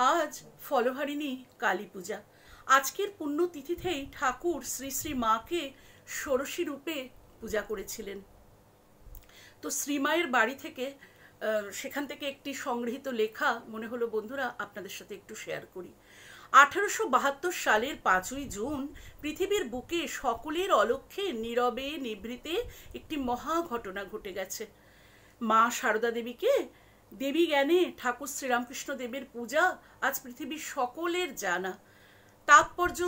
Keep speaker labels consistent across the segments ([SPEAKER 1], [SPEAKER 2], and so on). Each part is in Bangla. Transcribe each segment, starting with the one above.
[SPEAKER 1] আজ ফলহারিণী কালী পূজা। আজকের পুণ্যতিথিতেই ঠাকুর শ্রী শ্রী মাকে ষোড়শী রূপে পূজা করেছিলেন। তো শ্রীমায়ের বাড়ি থেকে সেখান থেকে একটি সংগৃহীত লেখা মনে হলো বন্ধুরা আপনাদের সাথে একটু শেয়ার করি। 1872 সালের 5ই জুন পৃথিবীর বুকে সকলের অলক্ষ্যে নীরবে নিভৃতে একটি মহা ঘটনা ঘটে গেছে। মা সারদা দেবীকে দেবী জ্ঞানে ঠাকুর শ্রীরামকৃষ্ণ দেবের পূজা আজ পৃথিবীর সকলের জানা। তাৎপর্য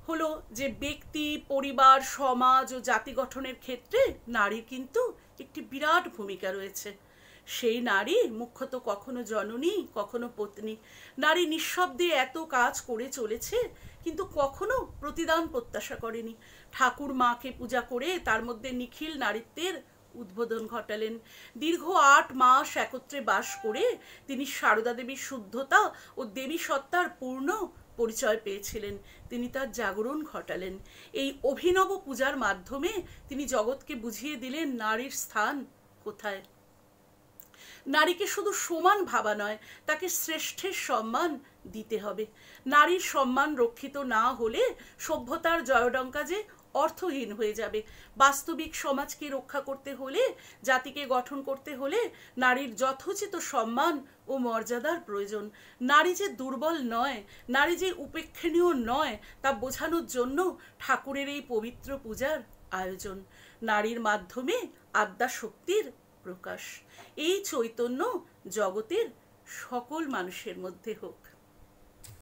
[SPEAKER 1] হলো যে ব্যক্তি, পরিবার, সমাজ ও জাতি গঠনের ক্ষেত্রে নারীর কিন্তু একটি বিরাট ভূমিকা রয়েছে। সেই নারী মুখ্যত কখনো জননী, কখনো পত্নী। নারী নিঃশব্দে এত কাজ করে চলেছে, কিন্তু কখনো প্রতিদান প্রত্যাশা করেনি। ঠাকুর মাকে পূজা করে তার মধ্যে নিখিল নারীত্বের উদ্বোধন ঘটালেন। দীর্ঘ 8 মাস একত্রে বাস করে তিনি সারদা দেবীর শুদ্ধতা ও দেবী সত্তার পূর্ণ পরিচয় পেয়েছিলেন। তিনি তার জাগরণ ঘটালেন। এই অভিনব পূজার মাধ্যমে তিনি জগৎকে বুঝিয়ে দিলেন নারীর স্থান কোথায়। নারীকে শুধু সমান ভাবা নয়, তাকে শ্রেষ্ঠের সম্মান দিতে হবে। নারীর সম্মান রক্ষিত না হলে সভ্যতার জয়ডঙ্কা যে অর্থহীন হয়ে যাবে। বাস্তবিক সমাজকে রক্ষা করতে হলে, জাতিকে গঠন করতে হলে নারীর যথোচিত সম্মান ও মর্যাদার প্রয়োজন। নারী যে দুর্বল নয়, নারী যে উপেক্ষণীয় নয়, তা বোঝানোর জন্য ঠাকুরের এই পবিত্র পূজার আয়োজন। নারীর মাধ্যমে আদ্যা শক্তির প্রকাশ। এই চৈতন্য জগতের সকল মানুষের মধ্যে হোক।